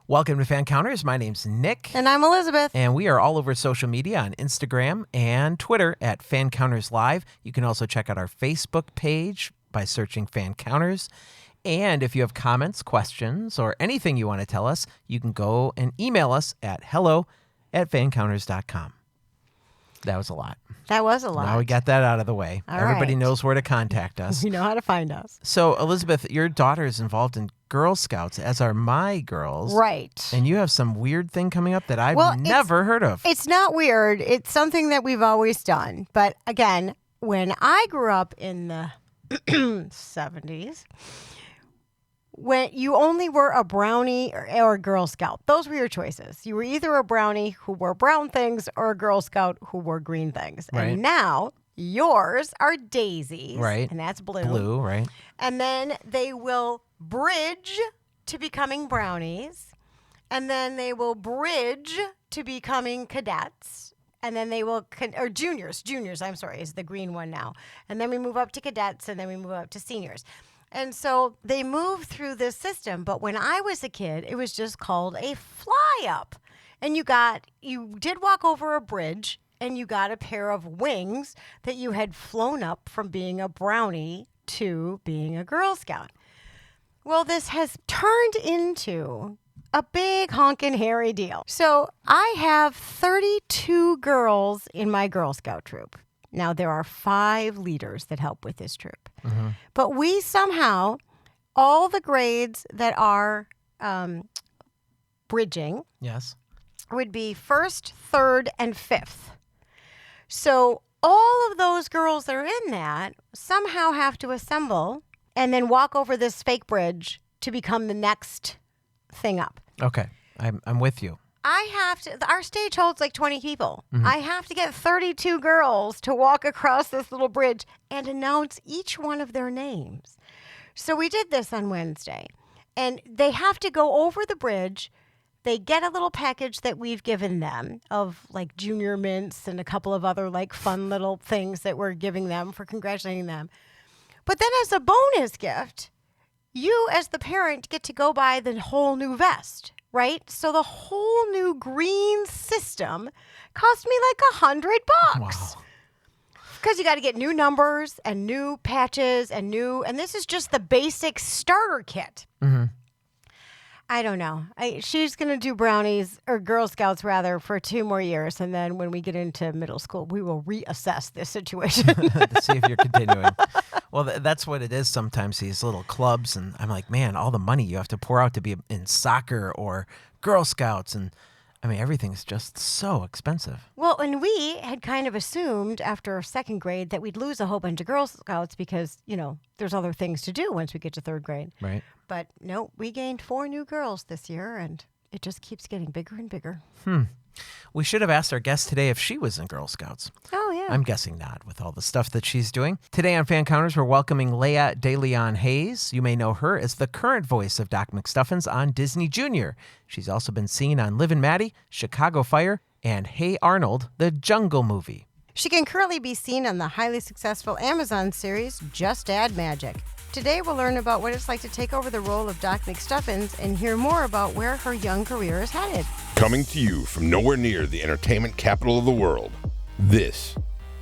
Welcome to Fancounters. My name's Nick. And I'm Elizabeth. And we are all over social media on Instagram and Twitter at Fancounters Live. You can also check out our Facebook page by searching Fancounters. And if you have comments, questions, or anything you want to tell us, you can go and email us at hello@fancounters.com. That was a lot. That was a lot. Now we got that out of the way. All Everybody right. knows where to contact us. You know how to find us. So, Elizabeth, your daughter is involved in Girl Scouts, as are my girls. Right. And you have some weird thing coming up that I've Well, never heard of. It's not weird. It's something that we've always done. But again, when I grew up in the 70s, when you only were a brownie or a Girl Scout. Those were your choices. You were either a brownie who wore brown things or a Girl Scout who wore green things. Right. And now yours are daisies. Right. And that's blue. Blue, right? And then they will bridge to becoming brownies. And then they will bridge to becoming cadets. And then they will, or juniors, I'm sorry, is the green one now. And then we move up to cadets, and then we move up to seniors. And so they move through this system. But when I was a kid, it was just called a fly up. And you did walk over a bridge, and you got a pair of wings that you had flown up from being a brownie to being a Girl Scout. Well, this has turned into a big honkin' hairy deal. So I have 32 girls in my Girl Scout troop. Now, there are 5 leaders that help with this troop. Mm-hmm. But we somehow, all the grades that are bridging Yes. would be 1st, 3rd, and 5th. So all of those girls that are in that somehow have to assemble and then walk over this fake bridge to become the next thing up. Okay. I'm with you. Our stage holds like 20 people. Mm-hmm. I have to get 32 girls to walk across this little bridge and announce each one of their names. So we did this on Wednesday. And they have to go over the bridge. They get a little package that we've given them of like junior mints and a couple of other like fun little things that we're giving them for congratulating them. But then as a bonus gift, you as the parent get to go buy the whole new vest. Right? So the whole new green system cost me like $100. Wow. Because you got to get new numbers and new patches and this is just the basic starter kit. Mm-hmm. I don't know. She's going to do brownies or Girl Scouts rather for 2 more years. And then when we get into middle school, we will reassess this situation. To see if you're continuing. Well, that's what it is sometimes, these little clubs. And I'm like, man, all the money you have to pour out to be in soccer or Girl Scouts. And I mean, everything's just so expensive. Well, and we had kind of assumed after 2nd grade that we'd lose a whole bunch of Girl Scouts because, there's other things to do once we get to 3rd grade. Right. But no, we gained 4 new girls this year, and it just keeps getting bigger and bigger. We should have asked our guest today if she was in Girl Scouts. Oh, yeah. I'm guessing not with all the stuff that she's doing. Today on Fan Counters, we're welcoming Laya DeLeon Hayes. You may know her as the current voice of Doc McStuffins on Disney Junior. She's also been seen on Liv and Maddie, Chicago Fire, and Hey Arnold, the Jungle Movie. She can currently be seen on the highly successful Amazon series Just Add Magic. Today we'll learn about what it's like to take over the role of Doc McStuffins and hear more about where her young career is headed. Coming to you from nowhere near the entertainment capital of the world, this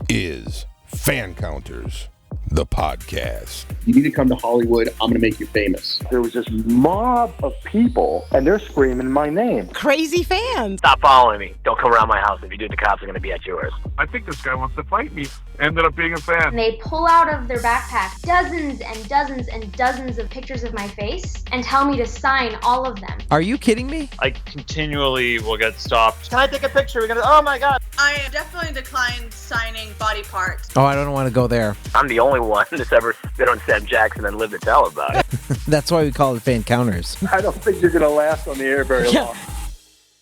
is Fan Counters, the podcast. You need to come to Hollywood. I'm going to make you famous. There was this mob of people, and they're screaming my name. Crazy fans. Stop following me. Don't come around my house. If you do, the cops are going to be at yours. I think this guy wants to fight me. Ended up being a fan. And they pull out of their backpack dozens and dozens and dozens of pictures of my face and tell me to sign all of them. Are you kidding me? I continually will get stopped. Can I take a picture? Oh my God. I definitely declined signing body parts. Oh, I don't want to go there. I'm the only one that's ever been on Sam Jackson and lived to tell about it. That's why we call it Fan Counters. I don't think you're going to last on the air very long.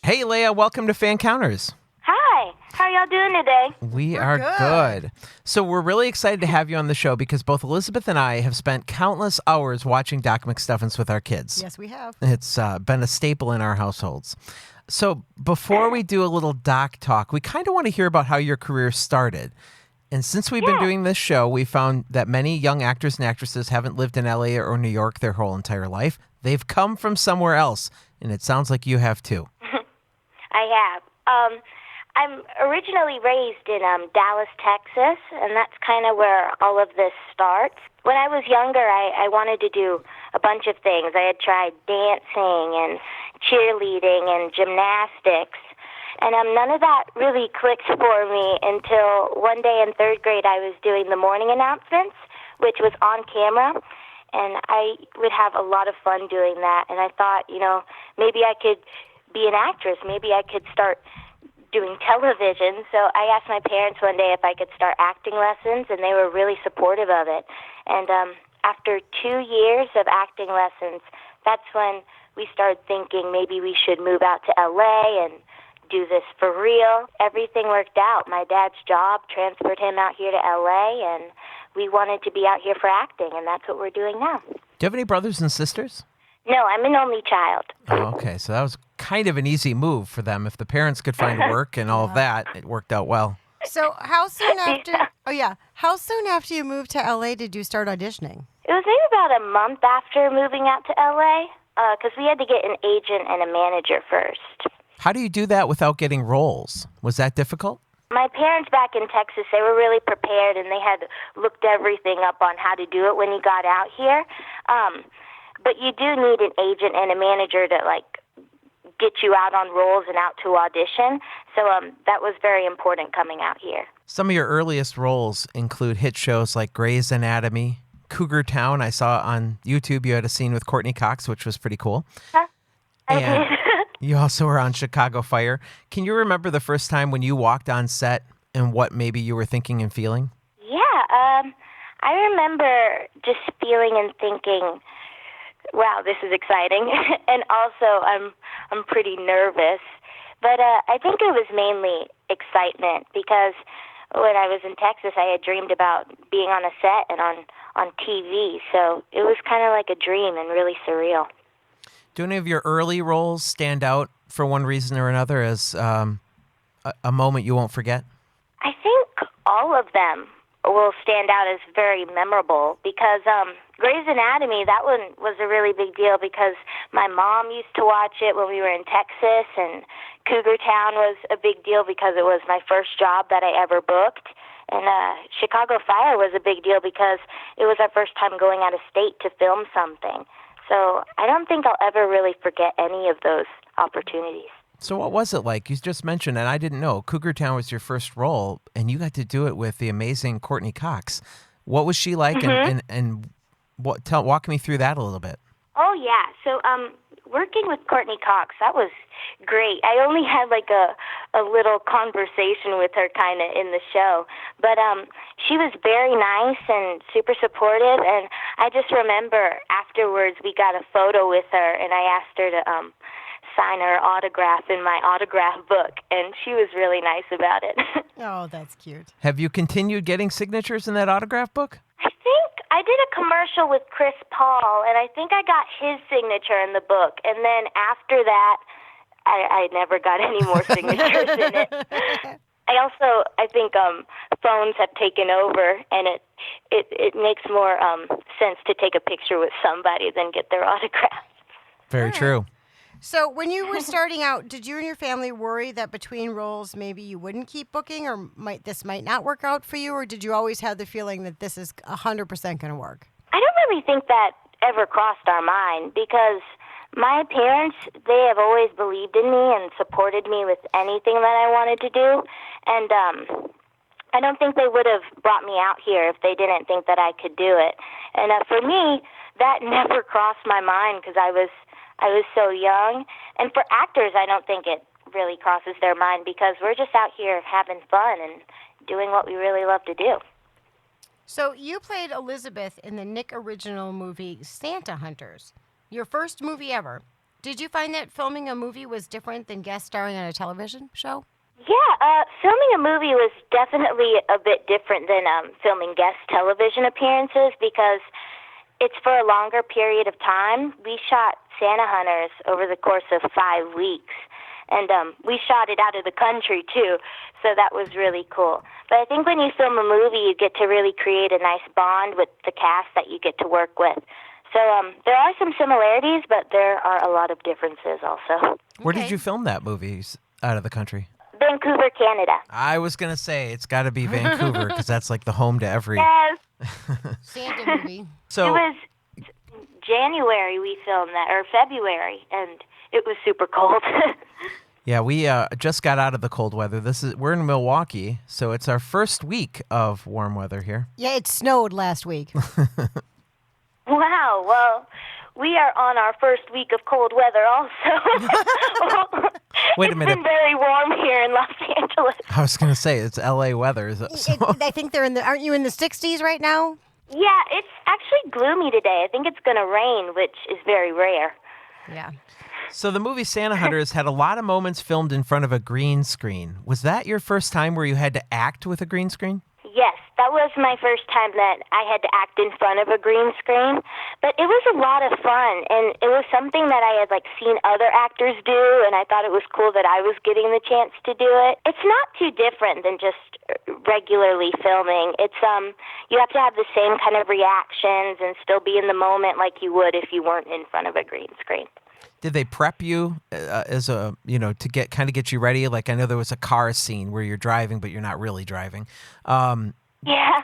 Hey, Leah, welcome to Fan Counters. Hi. How y'all doing today? We are good. So we're really excited to have you on the show because both Elizabeth and I have spent countless hours watching Doc McStuffins with our kids. Yes, we have. It's been a staple in our households. So before we do a little Doc talk, we kind of want to hear about how your career started. And since we've been doing this show, we found that many young actors and actresses haven't lived in LA or New York their whole entire life. They've come from somewhere else, and it sounds like you have too. I have. I'm originally raised in Dallas, Texas, and that's kind of where all of this starts. When I was younger, I wanted to do a bunch of things. I had tried dancing and cheerleading and gymnastics, and none of that really clicked for me until one day in third grade I was doing the morning announcements, which was on camera, and I would have a lot of fun doing that. And I thought, maybe I could be an actress. Maybe I could start doing television. So I asked my parents one day if I could start acting lessons, and they were really supportive of it. And after 2 years of acting lessons, that's when we started thinking maybe we should move out to LA and do this for real. Everything worked out. My dad's job transferred him out here to LA, and we wanted to be out here for acting, and that's what we're doing now. Do you have any brothers and sisters? No, I'm an only child. Oh, okay. So that was kind of an easy move for them. If the parents could find work and all of that, it worked out well. So how soon after? How soon after you moved to LA did you start auditioning? It was maybe about a month after moving out to LA, because we had to get an agent and a manager first. How do you do that without getting roles? Was that difficult? My parents back in Texas, they were really prepared, and they had looked everything up on how to do it when you got out here. But you do need an agent and a manager to, get you out on roles and out to audition. So that was very important coming out here. Some of your earliest roles include hit shows like Grey's Anatomy, Cougar Town. I saw on YouTube you had a scene with Courtney Cox, which was pretty cool. Huh? And you also were on Chicago Fire. Can you remember the first time when you walked on set and what maybe you were thinking and feeling? Yeah, I remember just feeling and thinking, wow, this is exciting. And also, I'm pretty nervous. But I think it was mainly excitement because when I was in Texas, I had dreamed about being on a set and on TV. So it was kind of like a dream and really surreal. Do any of your early roles stand out for one reason or another as a moment you won't forget? I think all of them will stand out as very memorable because Grey's Anatomy, that one was a really big deal because my mom used to watch it when we were in Texas, and Cougar Town was a big deal because it was my first job that I ever booked. And Chicago Fire was a big deal because it was our first time going out of state to film something. So I don't think I'll ever really forget any of those opportunities. So what was it like? You just mentioned, and I didn't know, Cougar Town was your first role, and you got to do it with the amazing Courtney Cox. What was she like, and walk me through that a little bit. Oh, yeah. So working with Courtney Cox, that was great. I only had a little conversation with her kind of in the show, but she was very nice and super supportive, and I just remember afterwards we got a photo with her, and I asked her to sign her autograph in my autograph book, and she was really nice about it. Oh, that's cute. Have you continued getting signatures in that autograph book? I think I did a commercial with Chris Paul, and I think I got his signature in the book, and then after that, I never got any more signatures in it. I think phones have taken over, and it makes more sense to take a picture with somebody than get their autograph. Very true. So when you were starting out, did you and your family worry that between roles maybe you wouldn't keep booking or this might not work out for you? Or did you always have the feeling that this is 100% going to work? I don't really think that ever crossed our mind because my parents, they have always believed in me and supported me with anything that I wanted to do. And I don't think they would have brought me out here if they didn't think that I could do it. And for me, that never crossed my mind because I was so young. And for actors, I don't think it really crosses their mind because we're just out here having fun and doing what we really love to do. So you played Elizabeth in the Nick original movie Santa Hunters, your first movie ever. Did you find that filming a movie was different than guest starring on a television show? Yeah, filming a movie was definitely a bit different than filming guest television appearances because it's for a longer period of time. We shot Santa Hunters over the course of 5 weeks, and we shot it out of the country, too, so that was really cool. But I think when you film a movie, you get to really create a nice bond with the cast that you get to work with. So there are some similarities, but there are a lot of differences also. Where did you film that movie out of the country? Vancouver, Canada. I was going to say it's got to be Vancouver because that's like the home to every... Yes. Santa movie. So it was January we filmed that, or February, and it was super cold. Yeah, we just got out of the cold weather. We're in Milwaukee, so it's our first week of warm weather here. Yeah, it snowed last week. Wow, well, we are on our first week of cold weather also. Wait a minute. It's been very warm here in Los Angeles. I was going to say, it's LA weather. I think they're aren't you in the 60s right now? Yeah, it's actually gloomy today. I think it's going to rain, which is very rare. Yeah. So the movie Santa Hunters had a lot of moments filmed in front of a green screen. Was that your first time where you had to act with a green screen? Yes, that was my first time that I had to act in front of a green screen. But it was a lot of fun, and it was something that I had seen other actors do, and I thought it was cool that I was getting the chance to do it. It's not too different than just regularly filming. It's you have to have the same kind of reactions and still be in the moment like you would if you weren't in front of a green screen. Did they prep you as to get you ready? Like, I know there was a car scene where you're driving, but you're not really driving. Yeah.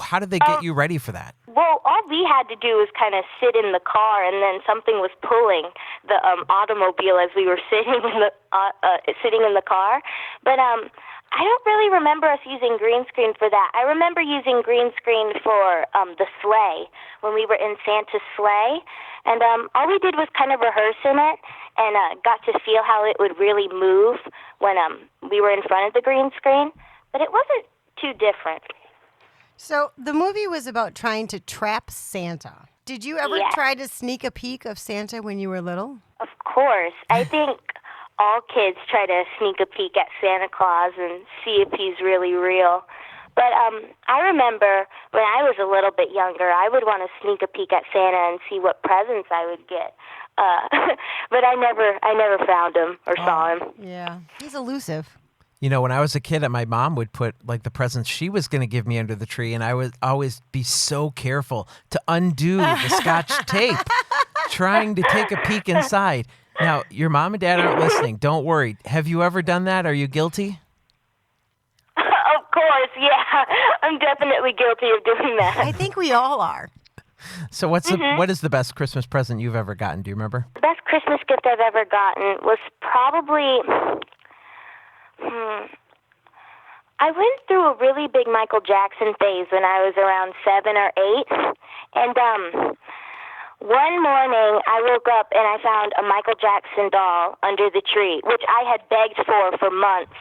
How did they get you ready for that? Well, all we had to do was kind of sit in the car, and then something was pulling the automobile as we were sitting in the car. But I don't really remember us using green screen for that. I remember using green screen for the sleigh when we were in Santa's sleigh. And all we did was kind of rehearse in it and got to feel how it would really move when we were in front of the green screen. But it wasn't too different. So the movie was about trying to trap Santa. Did you ever try to sneak a peek of Santa when you were little? Of course. I think all kids try to sneak a peek at Santa Claus and see if he's really real. But I remember when I was a little bit younger, I would want to sneak a peek at Santa and see what presents I would get. But I never found him or saw him. Yeah, he's elusive. When I was a kid, my mom would put the presents she was going to give me under the tree, and I would always be so careful to undo the Scotch tape, trying to take a peek inside. Now, your mom and dad aren't listening. Don't worry. Have you ever done that? Are you guilty? Of course, yeah. I'm definitely guilty of doing that. I think we all are. So what is the best Christmas present you've ever gotten? Do you remember? The best Christmas gift I've ever gotten was probably... I went through a really big Michael Jackson phase when I was around 7 or 8. And one morning I woke up and I found a Michael Jackson doll under the tree, which I had begged for months.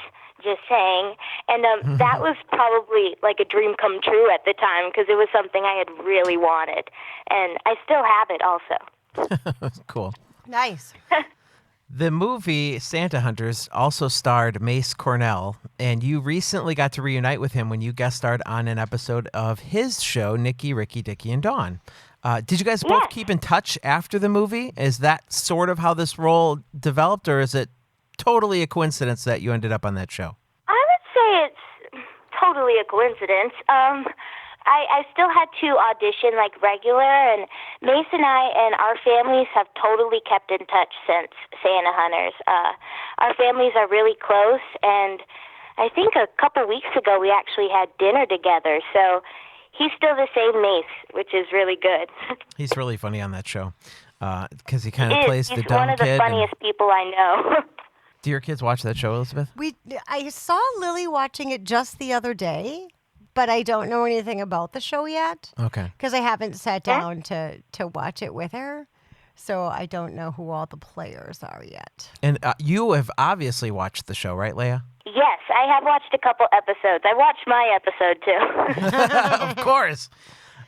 Just saying. And that was probably like a dream come true at the time because it was something I had really wanted. And I still have it also. Cool. Nice. The movie Santa Hunters also starred Mace Cornell, and you recently got to reunite with him when you guest starred on an episode of his show, Nicky, Ricky, Dicky, and Dawn. Did you guys both keep in touch after the movie? Is that sort of how this role developed, or is it totally a coincidence that you ended up on that show? I would say it's totally a coincidence. I still had to audition regular, and Mace and I and our families have totally kept in touch since Santa Hunters. Our families are really close, and I think a couple weeks ago we actually had dinner together, so he's still the same Mace, which is really good. He's really funny on that show because he kind of plays the dumb kid. He's one of the funniest people I know. Do your kids watch that show, Elizabeth? I saw Lily watching it just the other day, but I don't know anything about the show yet. Okay. Because I haven't sat down to watch it with her, so I don't know who all the players are yet. And you have obviously watched the show, right, Leia? Yes, I have watched a couple episodes. I watched my episode, too. Of course.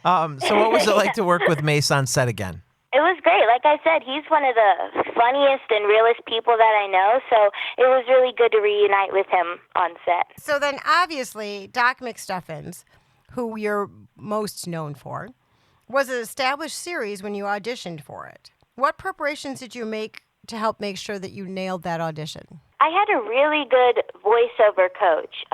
So what was it like to work with Mace on set again? It was great. Like I said, he's one of the funniest and realest people that I know, so it was really good to reunite with him on set. So then, obviously, Doc McStuffins, who you're most known for, was an established series when you auditioned for it. What preparations did you make to help make sure that you nailed that audition? I had a really good voiceover coach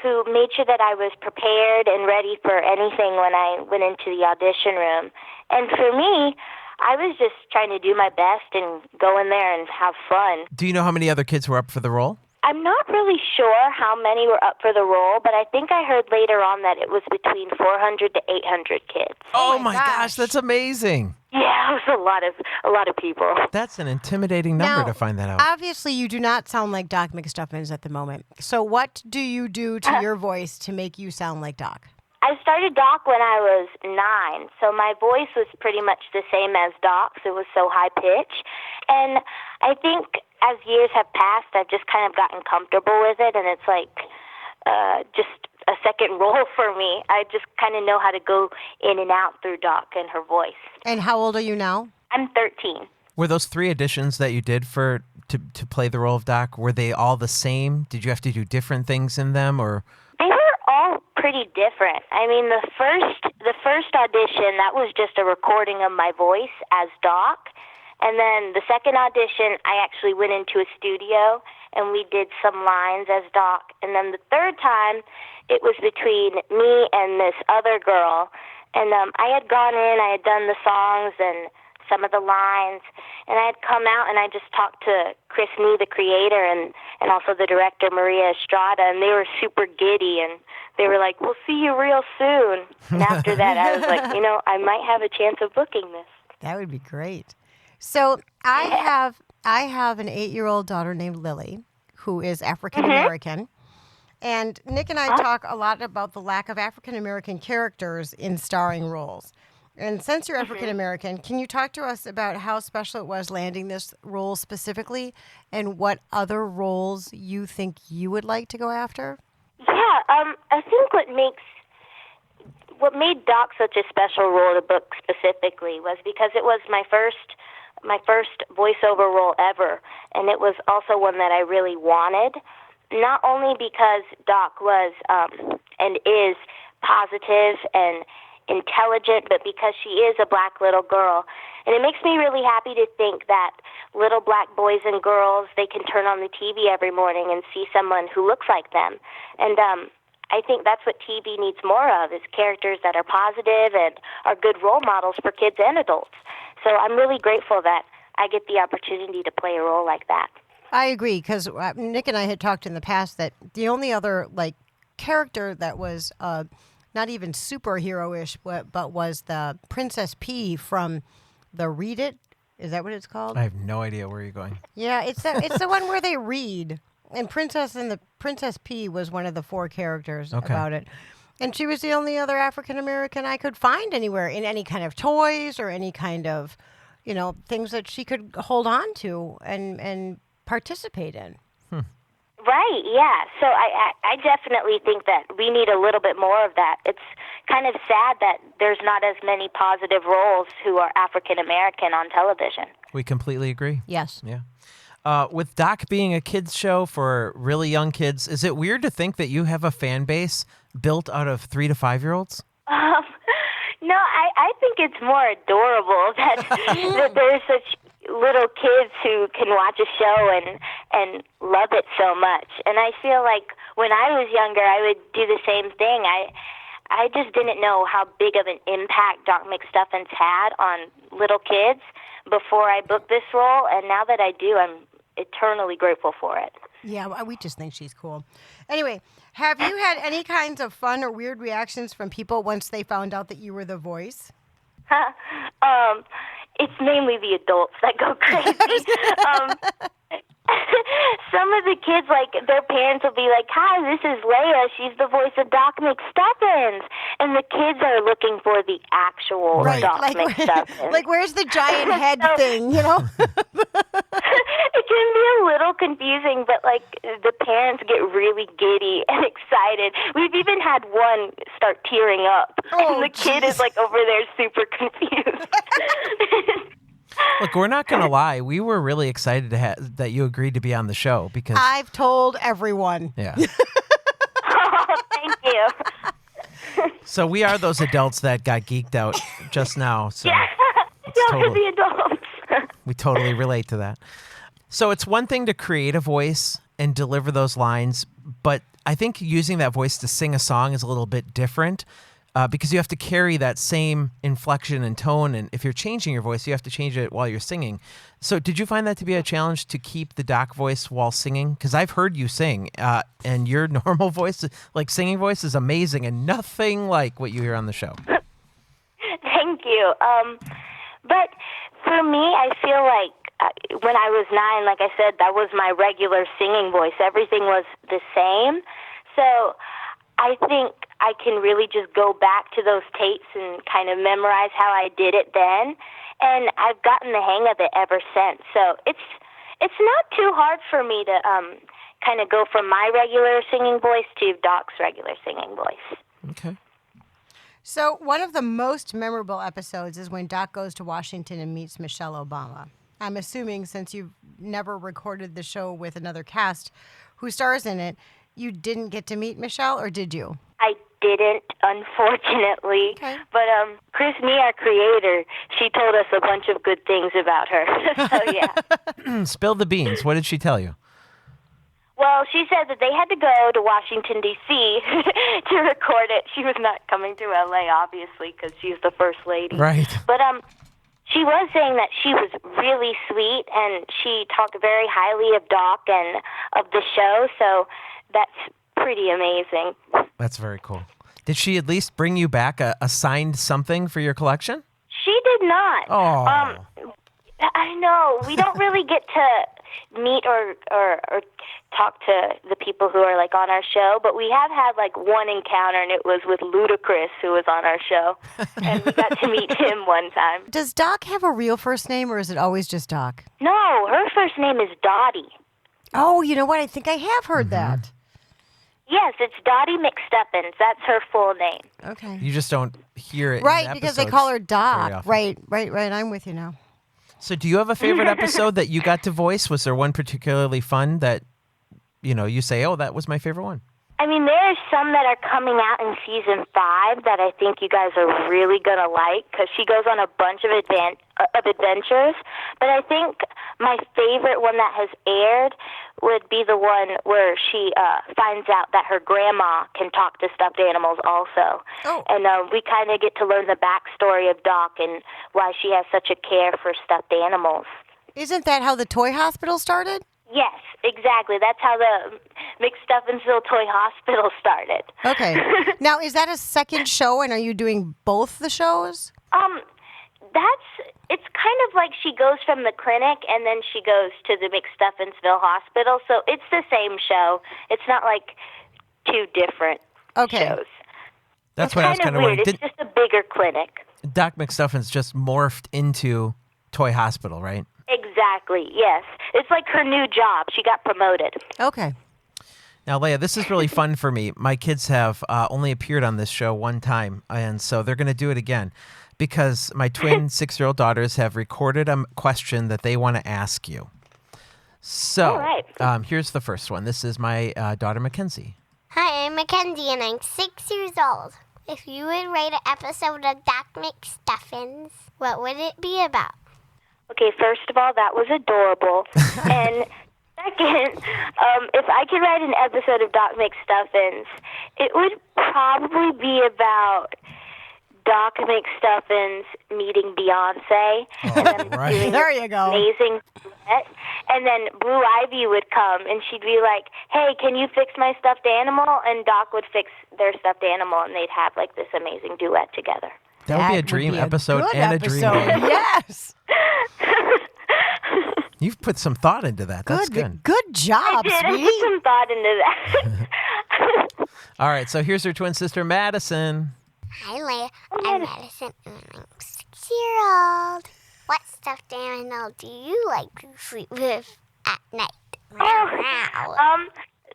who made sure that I was prepared and ready for anything when I went into the audition room. And for me, I was just trying to do my best and go in there and have fun. Do you know how many other kids were up for the role? I'm not really sure how many were up for the role, but I think I heard later on that it was between 400 to 800 kids. Oh my gosh, that's amazing. Yeah, it was a lot of people. That's an intimidating number to find that out. Obviously, you do not sound like Doc McStuffins at the moment. So what do you do to your voice to make you sound like Doc? I started Doc when I was 9, so my voice was pretty much the same as Doc's. It was so high pitch. And I think as years have passed, I've just kind of gotten comfortable with it, and it's like just a second role for me. I just kind of know how to go in and out through Doc and her voice. And how old are you now? I'm 13. Were those 3 auditions that you did to play the role of Doc, were they all the same? Did you have to do different things in them, or? They were all pretty different. I mean, the first audition, that was just a recording of my voice as Doc. And then the second audition, I actually went into a studio and we did some lines as Doc. And then the third time, it was between me and this other girl. And I had gone in, I had done the songs and some of the lines, and I had come out and I just talked to Chris Nee, the creator, and also the director, Maria Estrada, and they were super giddy, and they were like, "We'll see you real soon." And after that, I was like, I might have a chance of booking this. That would be great. So I have an 8-year-old daughter named Lily, who is African American. And Nick and I talk a lot about the lack of African American characters in starring roles. And since you're African American, can you talk to us about how special it was landing this role specifically, and what other roles you think you would like to go after? Yeah, I think what made Doc such a special role to book specifically was because it was my first voiceover role ever, and it was also one that I really wanted. Not only because Doc was and is positive and intelligent, but because she is a black little girl. And it makes me really happy to think that little black boys and girls, they can turn on the TV every morning and see someone who looks like them. And I think that's what TV needs more of, is characters that are positive and are good role models for kids and adults. So I'm really grateful that I get the opportunity to play a role like that. I agree, because Nick and I had talked in the past that the only other character that was not even superhero-ish, but was the Princess P from the Read It. Is that what it's called? I have no idea where you're going. Yeah, it's the one where they read. And the Princess P was one of the 4 characters about it. And she was the only other African American I could find anywhere in any kind of toys or any kind of, things that she could hold on to and participate in. Right, yeah. So I definitely think that we need a little bit more of that. It's kind of sad that there's not as many positive roles who are African American on television. We completely agree. Yes. Yeah. With Doc being a kids show for really young kids, is it weird to think that you have a fan base built out of 3 to 5-year-olds? No, I think it's more adorable that there's such little kids who can watch a show and love it so much. And I feel like when I was younger, I would do the same thing. I just didn't know how big of an impact Doc McStuffins had on little kids before I booked this role, and now that I do, I'm eternally grateful for it. Yeah, we just think she's cool. Anyway, have you had any kinds of fun or weird reactions from people once they found out that you were the voice? It's mainly the adults that go crazy. Some of the kids, their parents will be like, "Hi, this is Leia. She's the voice of Doc McStuffins." And the kids are looking for the actual Doc McStuffins. Where's the giant head thing, It can be a little confusing, but, the parents get really giddy and excited. We've even had one start tearing up. And the kid is, over there super confused. Look, we're not going to lie. We were really excited that you agreed to be on the show because I've told everyone. Yeah. Oh, thank you. So we are those adults that got geeked out just now. So yeah, y'all are the adults. We totally relate to that. So it's one thing to create a voice and deliver those lines, but I think using that voice to sing a song is a little bit different because you have to carry that same inflection and tone. And if you're changing your voice, you have to change it while you're singing. So did you find that to be a challenge to keep the Doc voice while singing? Because I've heard you sing and your normal voice, like singing voice, is amazing and nothing like what you hear on the show. Thank you. But for me, I feel like when I was 9, like I said, that was my regular singing voice. Everything was the same. So I think I can really just go back to those tapes and kind of memorize how I did it then. And I've gotten the hang of it ever since. So it's not too hard for me to kind of go from my regular singing voice to Doc's regular singing voice. Okay. So one of the most memorable episodes is when Doc goes to Washington and meets Michelle Obama. I'm assuming since you've never recorded the show with another cast who stars in it, you didn't get to meet Michelle, or did you? I didn't, unfortunately. Okay. But Chris Nee, our creator, she told us a bunch of good things about her. So, yeah. Spill the beans. What did she tell you? Well, she said that they had to go to Washington, D.C. to record it. She was not coming to L.A., obviously, because she's the first lady. Right. But she was saying that she was really sweet, and she talked very highly of Doc and of the show, so that's pretty amazing. That's very cool. Did she at least bring you back a signed something for your collection? She did not. Oh. I know. We don't really get to meet or talk to the people who are like on our show, but we have had like one encounter, and it was with Ludacris, who was on our show, and we got to meet him one time. Does Doc have a real first name, or is it always just Doc? No, her first name is Dottie. Oh, you know what? I think I have heard that. Yes, it's Dottie McStuffins. That's her full name. Okay. You just don't hear it. Right, in because they episodes call her very Doc. often. Right. I'm with you now. So do you have a favorite episode that you got to voice? Was there one particularly fun that, you say, oh, that was my favorite one? I mean, there's some that are coming out in season 5 that I think you guys are really going to like, because she goes on a bunch of adventures. But I think my favorite one that has aired would be the one where she finds out that her grandma can talk to stuffed animals also. Oh. And we kind of get to learn the backstory of Doc and why she has such a care for stuffed animals. Isn't that how the toy hospital started? Yes, exactly. That's how the McStuffinsville Toy Hospital started. Okay. Now, is that a second show, and are you doing both the shows? It's kind of like she goes from the clinic and then she goes to the McStuffinsville Hospital. So it's the same show. It's not like two different shows. That's what I was kind of weird. wondering. It's just a bigger clinic. Doc McStuffins just morphed into Toy Hospital, right? Exactly, yes. It's like her new job. She got promoted. Okay. Now, Leia, this is really fun for me. My kids have only appeared on this show one time, and so they're going to do it again because my twin 6-year-old daughters have recorded a question that they want to ask you. So here's the first one. This is my daughter, Mackenzie. Hi, I'm Mackenzie, and I'm 6 years old. If you would write an episode of Doc McStuffins, what would it be about? Okay, first of all, that was adorable. And second, if I could write an episode of Doc McStuffins, it would probably be about Doc McStuffins meeting Beyonce. And then doing There you go. Amazing duet. And then Blue Ivy would come, and she'd be like, hey, can you fix my stuffed animal? And Doc would fix their stuffed animal, and they'd have like this amazing duet together. That would be a dream episode and a dream movie. Yes. You've put some thought into that. That's good. Good job, I did. sweetie. I put some thought into that. All right, so here's her twin sister, Madison. Hi, Leia. I'm Madison, and I'm 6-year-old. What stuffed animal do you like to sleep with at night?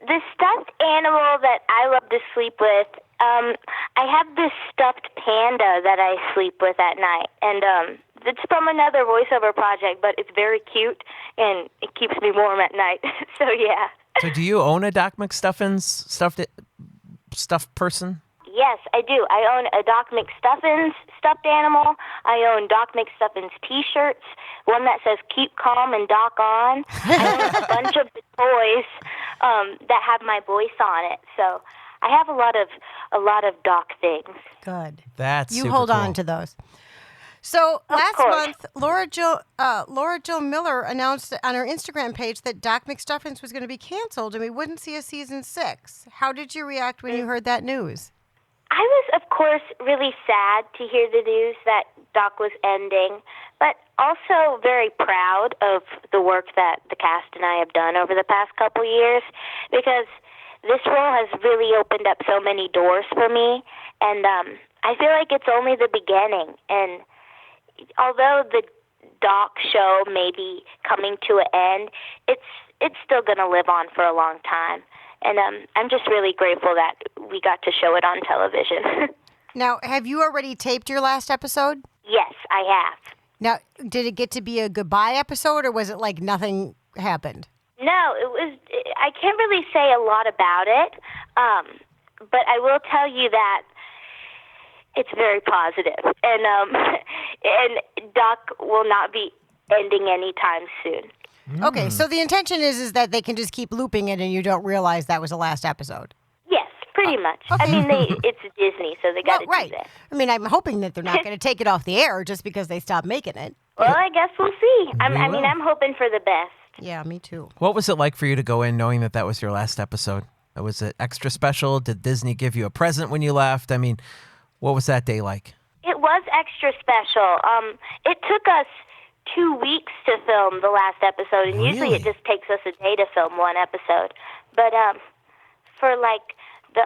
The stuffed animal that I love to sleep with, I have this stuffed panda that I sleep with at night. And it's from another voiceover project, but it's very cute, and it keeps me warm at night. So, yeah. So do you own a Doc McStuffins stuffed person? Yes, I do. I own a Doc McStuffins stuffed animal. I own Doc McStuffins T-shirts, one that says "Keep Calm and Doc On." I own a bunch of the toys. that have my voice on it. So I have a lot of Doc things. Good. That's you super hold cool. on to those. So last month, Laura Jo Miller announced on her Instagram page that Doc McStuffins was going to be canceled and we wouldn't see a season 6. How did you react when you heard that news? I was, of course, really sad to hear the news that Doc was ending, but also very proud of the work that the cast and I have done over the past couple years, because this role has really opened up so many doors for me, and I feel like it's only the beginning. And although the Doc show may be coming to an end, it's still going to live on for a long time. And I'm just really grateful that we got to show it on television. Now, have you already taped your last episode? Yes, I have. Now, did it get to be a goodbye episode, or was it like nothing happened? No, I can't really say a lot about it, but I will tell you that it's very positive. And Doc will not be ending anytime soon. Okay, so the intention is that they can just keep looping it and you don't realize that was the last episode. Yes, pretty much. Okay. I mean, it's Disney, so they got to do that. I mean, I'm hoping that they're not going to take it off the air just because they stopped making it. Well, I guess we'll see. I'm hoping for the best. Yeah, me too. What was it like for you to go in knowing that that was your last episode? Was it extra special? Did Disney give you a present when you left? I mean, what was that day like? It was extra special. It took us 2 weeks to film the last episode, and usually it just takes us a day to film one episode. But for like the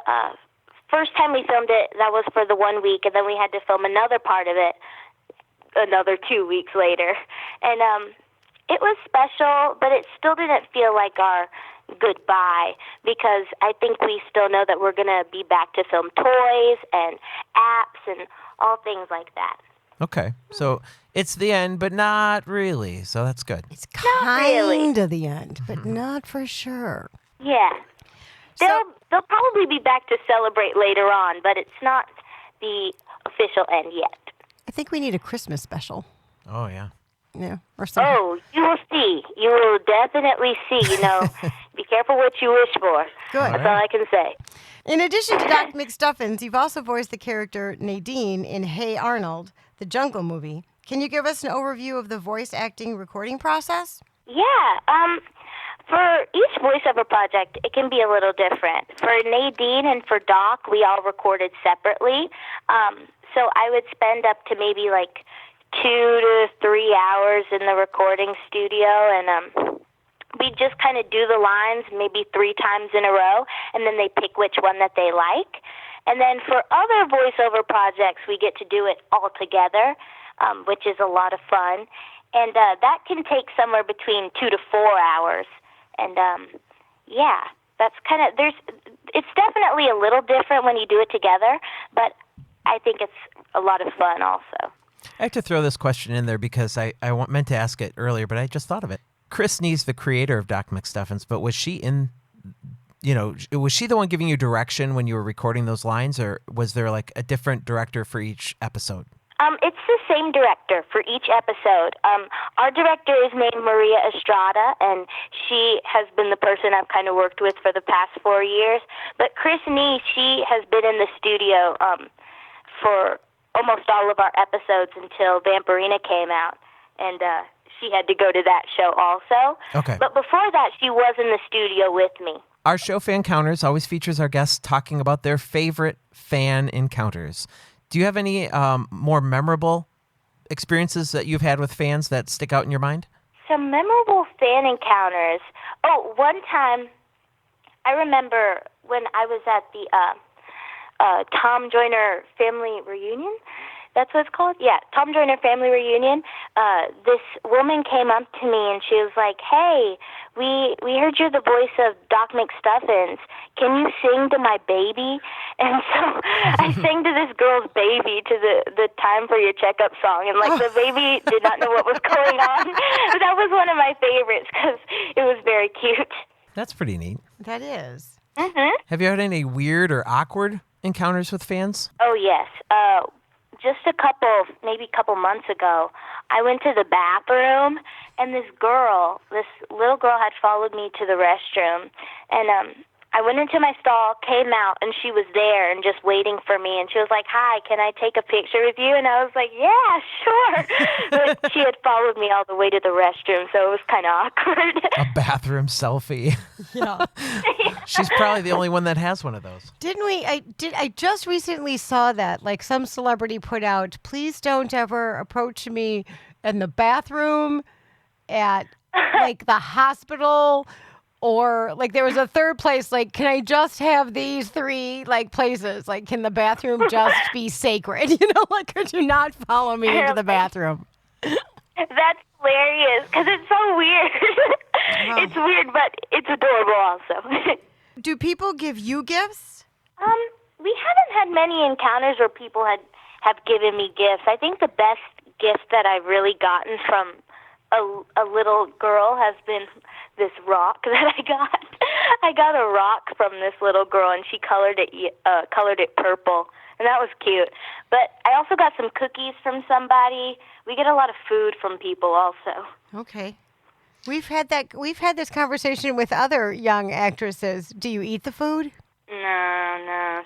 first time we filmed it, that was for the 1 week, and then we had to film another part of it another 2 weeks later. And it was special, but it still didn't feel like our goodbye, because I think we still know that we're going to be back to film toys and apps and all things like that. Okay, so it's the end, but not really, so that's good. It's kind of the end, but not for sure. Yeah. They'll probably be back to celebrate later on, but it's not the official end yet. I think we need a Christmas special. Oh, yeah. Yeah, or something. Oh, you will see. You will definitely see. Be careful what you wish for. Good. That's all I can say. In addition to Doc McStuffins, you've also voiced the character Nadine in Hey Arnold, the Jungle movie. Can you give us an overview of the voice acting recording process? Yeah. For each voiceover project, it can be a little different. For Nadine and for Doc, we all recorded separately. So I would spend up to maybe like 2 to 3 hours in the recording studio, and we just kind of do the lines maybe 3 times in a row, and then they pick which one that they like. And then for other voiceover projects, we get to do it all together, which is a lot of fun. And that can take somewhere between 2 to 4 hours. And yeah, that's kind of, it's definitely a little different when you do it together, but I think it's a lot of fun also. I have to throw this question in there because I meant to ask it earlier, but I just thought of it. Chris Nee's the creator of Doc McStuffins, but was she was she the one giving you direction when you were recording those lines, or was there like a different director for each episode? It's the same director for each episode. Our director is named Maria Estrada, and she has been the person I've kind of worked with for the past 4 years. But Chris Nee, she has been in the studio for almost all of our episodes until Vampirina came out, and she had to go to that show also. Okay. But before that, she was in the studio with me. Our show, Fancounters, always features our guests talking about their favorite fan encounters. Do you have any more memorable experiences that you've had with fans that stick out in your mind? Some memorable fan encounters. Oh, one time, I remember when I was at the Tom Joyner family reunion. That's what it's called? Yeah, Tom Joyner family reunion. This woman came up to me and she was like, "Hey, we heard you're the voice of Doc McStuffins. Can you sing to my baby?" And so I sang to this girl's baby to the Time for Your Checkup song. And like the baby did not know what was going on. But that was one of my favorites because it was very cute. That's pretty neat. That is. Mm-hmm. Have you had any weird or awkward encounters with fans? Oh, yes. just maybe a couple months ago, I went to the bathroom, and this little girl had followed me to the restroom, and I went into my stall, came out, and she was there and just waiting for me. And she was like, "Hi, can I take a picture with you?" And I was like, "Yeah, sure." But she had followed me all the way to the restroom, so it was kind of awkward. A bathroom selfie. Yeah. She's probably the only one that has one of those. Didn't we? I just recently saw that. Like some celebrity put out, "Please don't ever approach me in the bathroom, at like the hospital." Or, like, there was a third place, like, can I just have these 3, like, places? Like, can the bathroom just be sacred? You know, like, could you not follow me into the bathroom? That's hilarious, because it's so weird. Wow. It's weird, but it's adorable also. Do people give you gifts? We haven't had many encounters where people have given me gifts. I think the best gift that I've really gotten from a little girl has been this rock that I got. I got a rock from this little girl, and she colored it purple, and that was cute. But I also got some cookies from somebody. We get a lot of food from people also. Okay. We've had this conversation with other young actresses. Do you eat the food? No.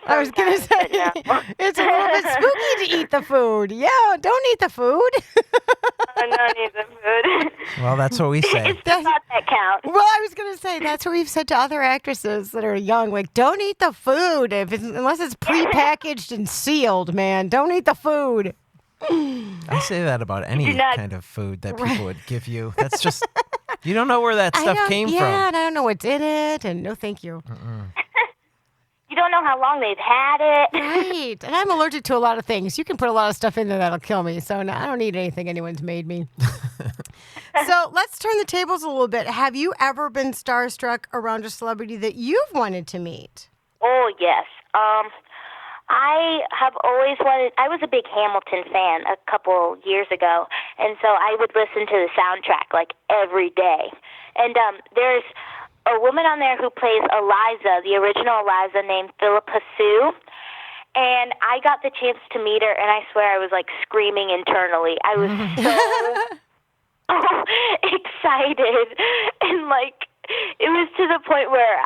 I was going to say, no. It's a little bit spooky to eat the food. Yeah, don't eat the food. I don't eat the food. Well, that's what we say. It's the thought that counts. Well, I was going to say, that's what we've said to other actresses that are young. Like, don't eat the food unless it's prepackaged and sealed, man. Don't eat the food. I say that about any kind of food that people would give you. That's just, you don't know where that stuff came from. Yeah, and I don't know what's in it, and no thank you. You don't know how long they've had it. Right. And I'm allergic to a lot of things. You can put a lot of stuff in there that'll kill me. So no, I don't eat anything anyone's made me. So let's turn the tables a little bit. Have you ever been starstruck around a celebrity that you've wanted to meet? Oh, yes. I have always wanted, I was a big Hamilton fan a couple years ago, and so I would listen to the soundtrack like every day. And there's a woman on there who plays Eliza, the original Eliza, named Philippa Sue. And I got the chance to meet her, and I swear I was like screaming internally. I was so excited. And like, it was to the point where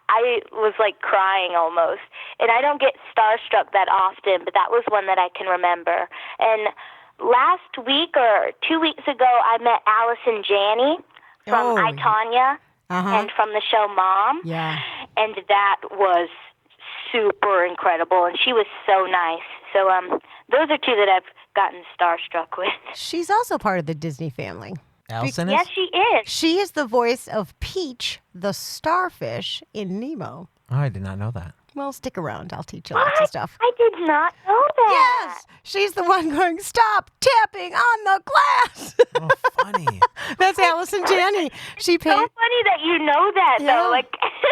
I was like crying almost. And I don't get starstruck that often, but that was one that I can remember. And last week or 2 weeks ago, I met Allison Janney from I, Tonya. And from the show Mom. Yeah. And that was super incredible. And she was so nice. So those are 2 that I've gotten starstruck with. She's also part of the Disney family. Allison is? Yes, she is. She is the voice of Peach, the starfish, in Nemo. Oh, I did not know that. Well, stick around. I'll teach you lots of stuff. I did not know that. Yes. She's the one going, "Stop tapping on the glass." Oh, funny. That's Allison Janney. She paid. So funny that you know that, though. Like,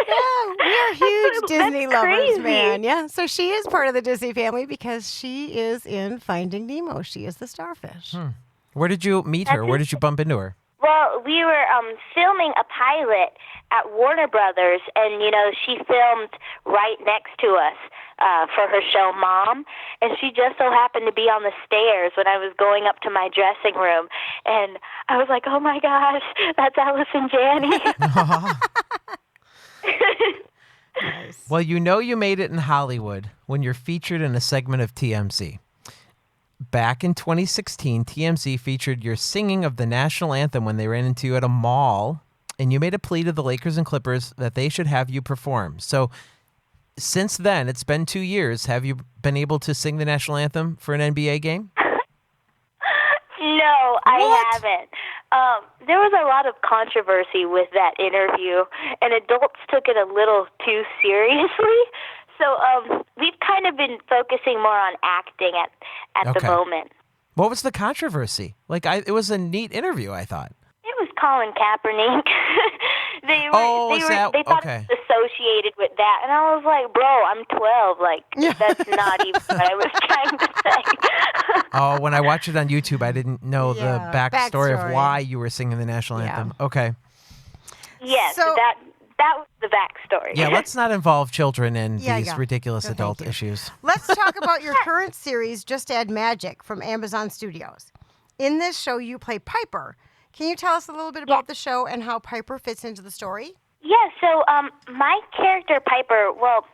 yeah, we are huge Disney That's lovers, crazy. man. Yeah, so she is part of the Disney family because she is in Finding Nemo. She is the starfish. Where did you meet her? Where did you bump into her? Well, we were filming a pilot at Warner Brothers, and, you know, she filmed right next to us for her show Mom, and she just so happened to be on the stairs when I was going up to my dressing room, and I was like, oh, my gosh, that's Allison Janney. Nice. Well, you know you made it in Hollywood when you're featured in a segment of TMZ. Back in 2016, TMZ featured your singing of the national anthem when they ran into you at a mall, and you made a plea to the Lakers and Clippers that they should have you perform. So since then, it's been 2 years. Have you been able to sing the national anthem for an NBA game? No, I haven't. There was a lot of controversy with that interview, and adults took it a little too seriously. So we've kind of been focusing more on acting at the moment. What was the controversy? Like, it was a neat interview, I thought. It was Colin Kaepernick. they thought it was associated with that, and I was like, bro, I'm 12. Like, that's not even what I was trying to say. Oh, when I watched it on YouTube, I didn't know the backstory of why you were singing the national anthem. Okay. Yes, So- that that was the backstory. Yeah, let's not involve children in Yeah, these yeah. ridiculous No, adult thank you. issues. Let's talk about your current series, Just Add Magic, from Amazon Studios. In this show, you play Piper. Can you tell us a little bit about the show and how Piper fits into the story? Yeah, so my character, Piper, well,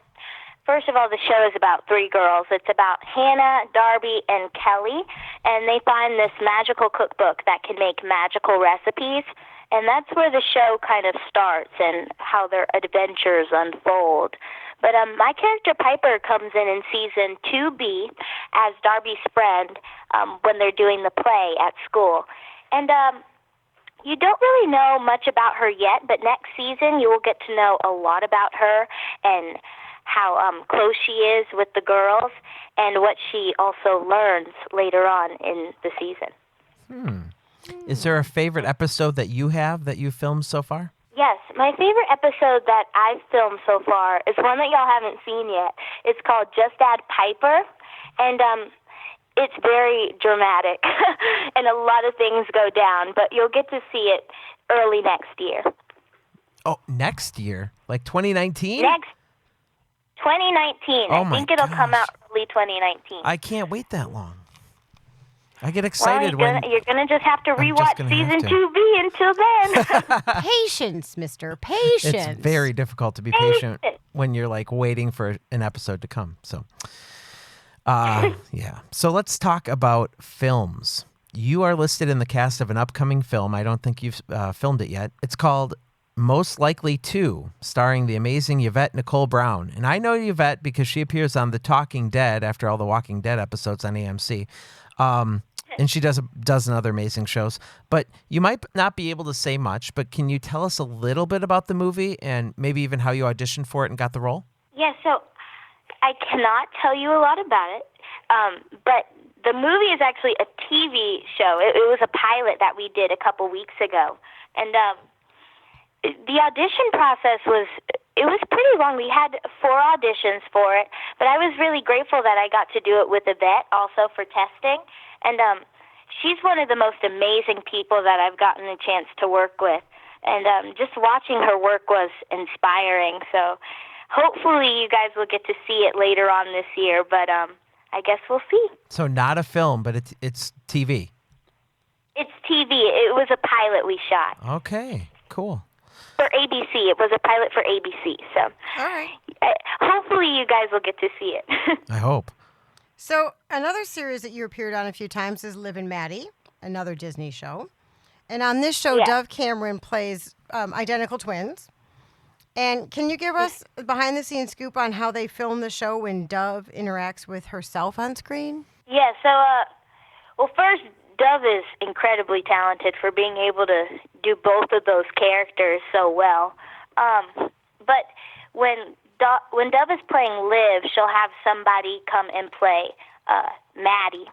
first of all, the show is about 3 girls. It's about Hannah, Darby, and Kelly, and they find this magical cookbook that can make magical recipes, and that's where the show kind of starts and how their adventures unfold. But my character, Piper, comes in season 2B as Darby's friend when they're doing the play at school. And you don't really know much about her yet, but next season you will get to know a lot about her and how close she is with the girls and what she also learns later on in the season. Is there a favorite episode that you have that you've filmed so far? Yes, my favorite episode that I've filmed so far is one that y'all haven't seen yet. It's called Just Add Piper, and it's very dramatic, and a lot of things go down, but you'll get to see it early next year. Oh, next year? Like 2019? Next 2019. Oh I think it'll come out early 2019. I can't wait that long. I get Well, excited you're gonna just have to I'm just rewatch gonna season have to. 2B until then. Patience, mister. Patience. It's very difficult to be patient when you're like waiting for an episode to come. So, yeah. So let's talk about films. You are listed in the cast of an upcoming film. I don't think you've filmed it yet. It's called Most Likely To, starring the amazing Yvette Nicole Brown. And I know Yvette because she appears on The Talking Dead after all the Walking Dead episodes on AMC. And she does a dozen other amazing shows. But you might not be able to say much, but can you tell us a little bit about the movie and maybe even how you auditioned for it and got the role? Yeah, so I cannot tell you a lot about it, but the movie is actually a TV show. It was a pilot that we did a couple weeks ago. And the audition process was pretty long. We had 4 auditions for it, but I was really grateful that I got to do it with Yvette also for testing. And she's one of the most amazing people that I've gotten a chance to work with. And just watching her work was inspiring. So hopefully you guys will get to see it later on this year, but I guess we'll see. So not a film, but it's TV. It's TV. It was a pilot we shot. Okay, cool. For ABC. It was a pilot for ABC. So all right. Hopefully you guys will get to see it. I hope. So another series that you appeared on a few times is Liv and Maddie, another Disney show. And on this show, Dove Cameron plays identical twins. And can you give us a behind-the-scenes scoop on how they film the show when Dove interacts with herself on screen? Yeah, so, well, first, Dove is incredibly talented for being able to do both of those characters so well. But when Dove is playing Liv, she'll have somebody come and play Maddie,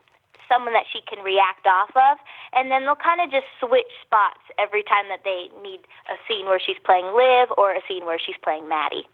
someone that she can react off of, and then they'll kind of just switch spots every time that they need a scene where she's playing Liv or a scene where she's playing Maddie.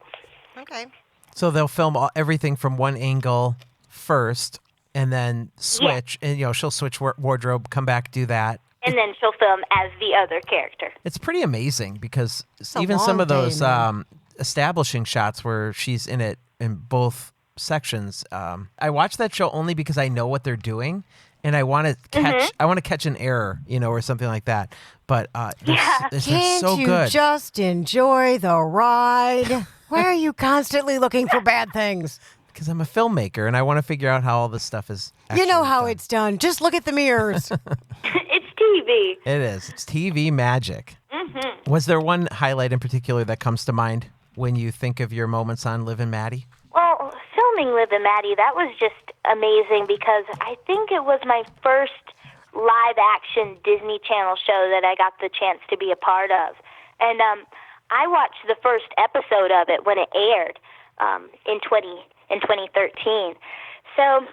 Okay. So they'll film everything from one angle first, and then switch, and she'll switch wardrobe, come back, do that. And then she'll film as the other character. It's pretty amazing because It's a even some long of those day, establishing shots where she's in it in both sections. I watch that show only because I know what they're doing, and I want to catch. I want to catch an error, or something like that. But they're Can't so you good. just enjoy the ride? Why are you constantly looking for bad things? Because I'm a filmmaker and I want to figure out how all this stuff is. You know how it's done. Just look at the mirrors. It's TV. It is. It's TV magic. Mm-hmm. Was there one highlight in particular that comes to mind when you think of your moments on Liv and Maddie? Well, filming Liv and Maddie, that was just amazing because I think it was my first live-action Disney Channel show that I got the chance to be a part of. And I watched the first episode of it when it aired in 2013. So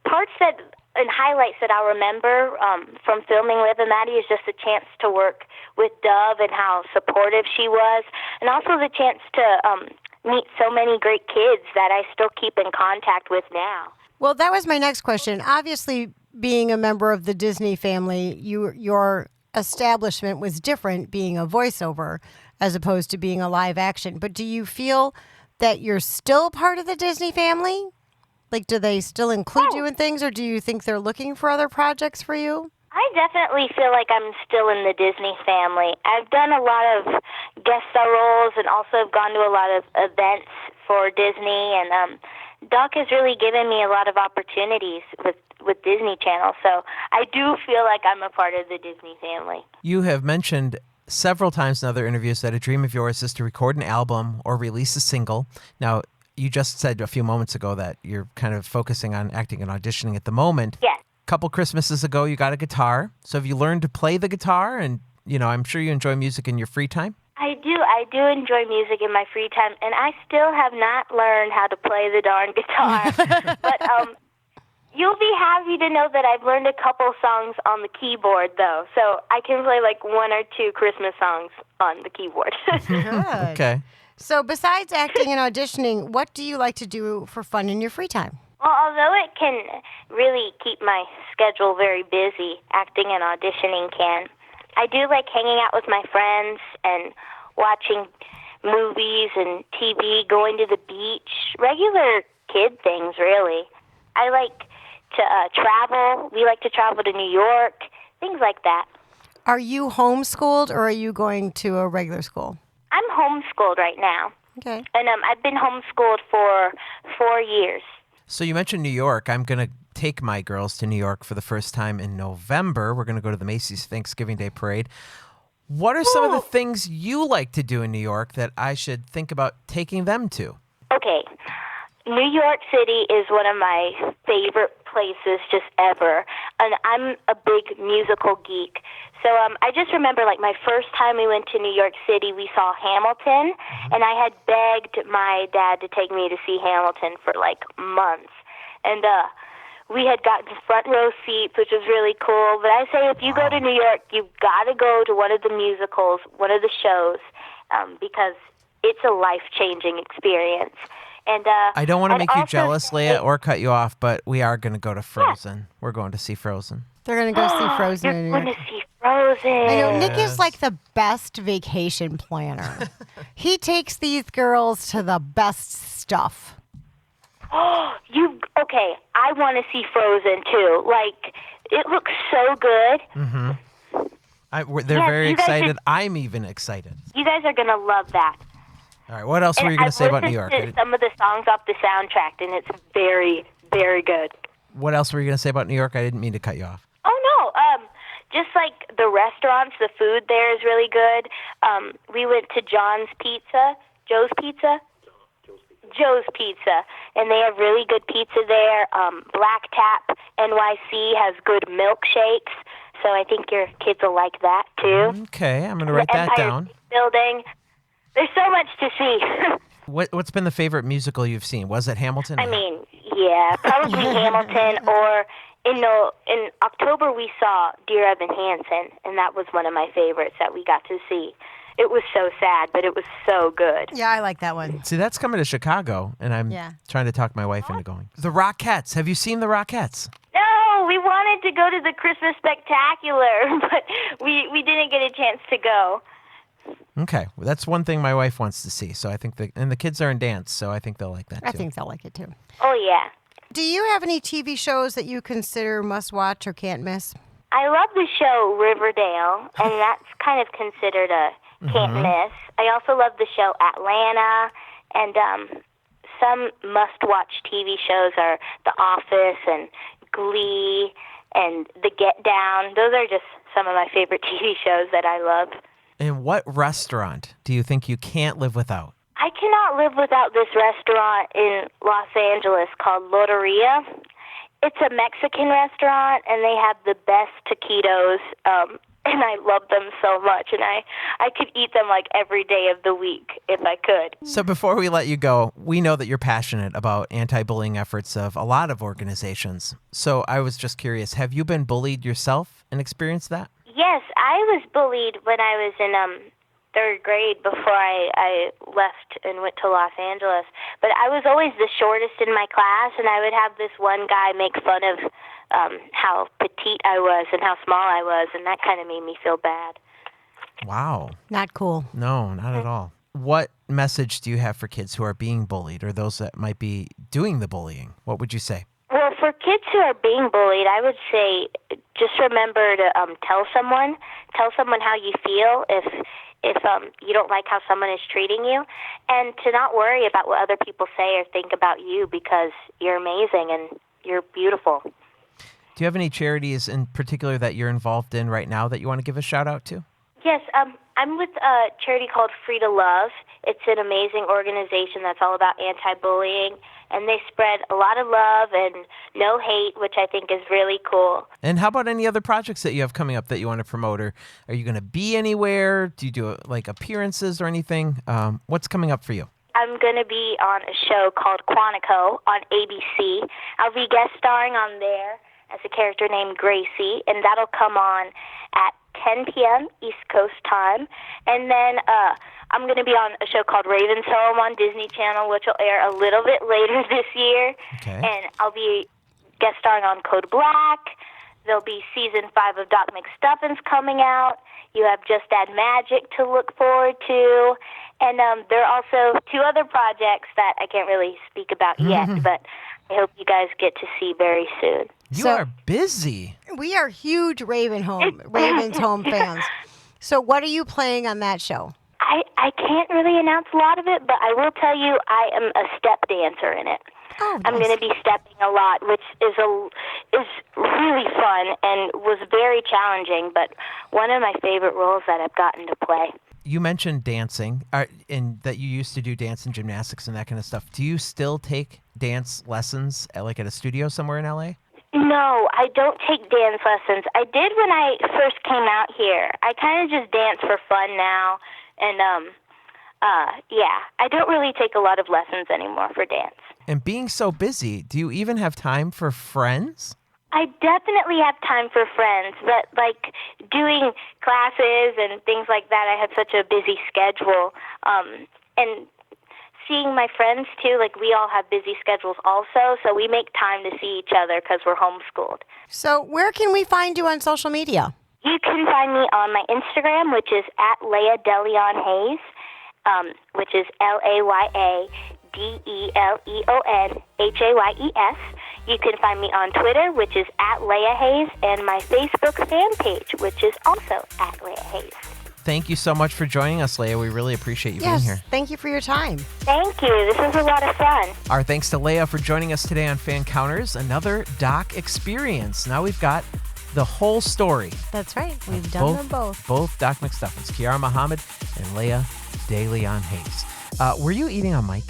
parts and highlights that I remember from filming Liv and Maddie is just a chance to work with Dove and how supportive she was, and also the chance to meet so many great kids that I still keep in contact with now. Well, that was my next question. Obviously, being a member of the Disney family, your establishment was different being a voiceover. as opposed to being a live action. But do you feel that you're still part of the Disney family? Like, do they still include you in things, or do you think they're looking for other projects for you? I definitely feel like I'm still in the Disney family. I've done a lot of guest star roles and also have gone to a lot of events for Disney, and Doc has really given me a lot of opportunities with Disney Channel, so I do feel like I'm a part of the Disney family. You have mentioned several times in other interviews that a dream of yours is to record an album or release a single. Now, you just said a few moments ago that you're kind of focusing on acting and auditioning at the moment. Yes. A couple Christmases ago, you got a guitar. So have you learned to play the guitar? And, I'm sure you enjoy music in your free time. I do enjoy music in my free time, and I still have not learned how to play the darn guitar. But you'll be happy to know that I've learned a couple songs on the keyboard, though. So I can play like one or two Christmas songs on the keyboard. Good. Okay. So besides acting and auditioning, what do you like to do for fun in your free time? Well, although it can really keep my schedule very busy, acting and auditioning can, I do like hanging out with my friends and watching movies and TV, going to the beach, regular kid things, really. I like to travel. We like to travel to New York, things like that. Are you homeschooled, or are you going to a regular school? I'm homeschooled right now. Okay. And I've been homeschooled for 4 years. So you mentioned New York. I'm going to take my girls to New York for the first time in November. We're going to go to the Macy's Thanksgiving Day Parade. What are some of the things you like to do in New York that I should think about taking them to? Okay. New York City is one of my favorite places just ever. And I'm a big musical geek. So I just remember, like, my first time we went to New York City, we saw Hamilton, and I had begged my dad to take me to see Hamilton for, like, months. And we had gotten front row seats, which was really cool. But I say if you go to New York, you've got to go to one of the musicals, one of the shows, because it's a life-changing experience. And I don't want to make you jealous, Leah, or cut you off, but we are going to go to Frozen. Yeah. We're going to see Frozen. They're going to go see Frozen in New York. You're going to see Frozen. I know. Nick is like the best vacation planner. He takes these girls to the best stuff. Okay, I want to see Frozen, too. Like, it looks so good. Mm-hmm. They're very excited. I'm even excited. You guys are going to love that. All right, what else were you going to say about New York? I've listened to some of the songs off the soundtrack, and it's very, very good. What else were you going to say about New York? I didn't mean to cut you off. Oh, no. Just like the restaurants, the food there is really good. We went to Joe's Pizza, and they have really good pizza there. Black Tap NYC has good milkshakes, so I think your kids will like that, too. Okay, I'm going to write that down. Building. There's so much to see. What's been the favorite musical you've seen? Was it Hamilton? I mean, yeah, probably Hamilton, or in October we saw Dear Evan Hansen, and that was one of my favorites that we got to see. It was so sad, but it was so good. Yeah, I like that one. See, that's coming to Chicago, and I'm trying to talk my wife into going. The Rockettes. Have you seen the Rockettes? No, we wanted to go to the Christmas Spectacular, but we didn't get a chance to go. Okay, well, that's one thing my wife wants to see. So I think and the kids are in dance, so I think they'll like that too. I think they'll like it too. Oh yeah. Do you have any TV shows that you consider must watch or can't miss? I love the show Riverdale, and that's kind of considered a can't miss. I also love the show Atlanta, and some must-watch TV shows are The Office and Glee and The Get Down. Those are just some of my favorite TV shows that I love. And what restaurant do you think you can't live without? I cannot live without this restaurant in Los Angeles called Loteria. It's a Mexican restaurant, and they have the best taquitos, and I love them so much, and I could eat them like every day of the week if I could. So before we let you go, we know that you're passionate about anti-bullying efforts of a lot of organizations. So I was just curious, have you been bullied yourself and experienced that? Yes, I was bullied when I was in third grade before I left and went to Los Angeles. But I was always the shortest in my class, and I would have this one guy make fun of how petite I was and how small I was, and that kind of made me feel bad. Wow. Not cool. No, not at all. What message do you have for kids who are being bullied or those that might be doing the bullying? What would you say? Well, for kids who are being bullied, I would say just remember to tell someone how you feel if you don't like how someone is treating you, and to not worry about what other people say or think about you, because you're amazing and you're beautiful. Do you have any charities in particular that you're involved in right now that you want to give a shout out to? Yes, I'm with a charity called Free to Love. It's an amazing organization that's all about anti-bullying, and they spread a lot of love and no hate, which I think is really cool. And how about any other projects that you have coming up that you want to promote? Or are you going to be anywhere? Do you do like appearances or anything? What's coming up for you? I'm going to be on a show called Quantico on ABC. I'll be guest starring on there as a character named Gracie, and that'll come on at 10 p.m. East Coast time. And then I'm going to be on a show called Raven's Home on Disney Channel, which will air a little bit later this year. Okay. And I'll be guest starring on Code Black. There'll be season 5 of Doc McStuffins coming out. You have Just Add Magic to look forward to. And there are also 2 other projects that I can't really speak about yet, but I hope you guys get to see very soon. You are busy. We are huge Raven's Home fans. So what are you playing on that show? I can't really announce a lot of it, but I will tell you I am a step dancer in it. Oh, nice. I'm going to be stepping a lot, which is really fun and was very challenging, but one of my favorite roles that I've gotten to play. You mentioned dancing, and that you used to do dance and gymnastics and that kind of stuff. Do you still take dance lessons at a studio somewhere in L.A.? No, I don't take dance lessons. I did when I first came out here. I kind of just dance for fun now, and I don't really take a lot of lessons anymore for dance. And being so busy, do you even have time for friends? I definitely have time for friends, but doing classes and things like that, I have such a busy schedule. And seeing my friends too, we all have busy schedules also, so we make time to see each other because we're homeschooled. So where can we find you on social media? You can find me on my Instagram, which is at Laya DeLeon Hayes, which is LayaDeLeonHayes. You can find me on Twitter, which is at Laya Hayes, and my Facebook fan page, which is also at Laya Hayes. Thank you so much for joining us, Laya. We really appreciate you being here. Thank you for your time. Thank you. This was a lot of fun. Our thanks to Laya for joining us today on Fancounters, another Doc experience. Now we've got the whole story. That's right. We've done them both. Both Doc McStuffins, Kiara Muhammad and Laya DeLeon Hayes. Were you eating on mic?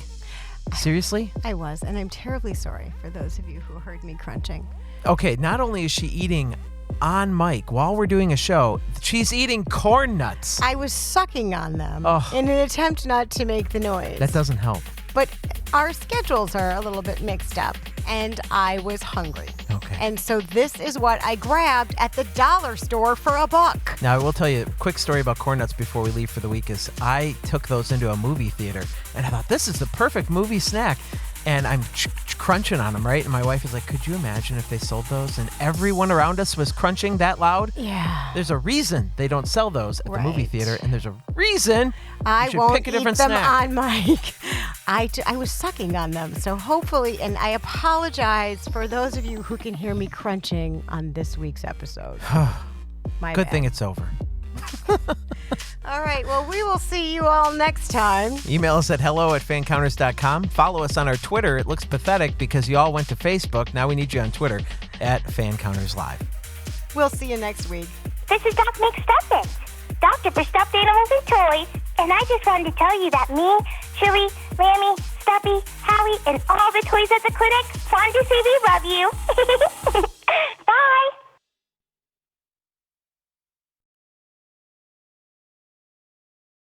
Seriously? I was, and I'm terribly sorry for those of you who heard me crunching. Okay, not only is she eating on mic while we're doing a show, she's eating corn nuts. I was sucking on them in an attempt not to make the noise. That doesn't help. But our schedules are a little bit mixed up, and I was hungry. Okay. And so this is what I grabbed at the dollar store for $1. Now, I will tell you a quick story about corn nuts before we leave for the week is I took those into a movie theater, and I thought, this is the perfect movie snack. And I'm crunching on them, right? And my wife is like, could you imagine if they sold those? And everyone around us was crunching that loud? Yeah. There's a reason they don't sell those at the movie theater, and there's a reason I won't pick a different eat them snack. on mic. I was sucking on them. So hopefully, and I apologize for those of you who can hear me crunching on this week's episode. My Good bad. thing it's over. All right. Well, we will see you all next time. Email us at hello@fancounters.com. Follow us on our Twitter. It looks pathetic because you all went to Facebook. Now we need you on Twitter at Fancounters Live. We'll see you next week. This is Doc McStuffins, doctor for stuffed animals and toys, and I just wanted to tell you that me, Chili, Lammy, Stuffy, Howie, and all the toys at the clinic wanted to say we love you.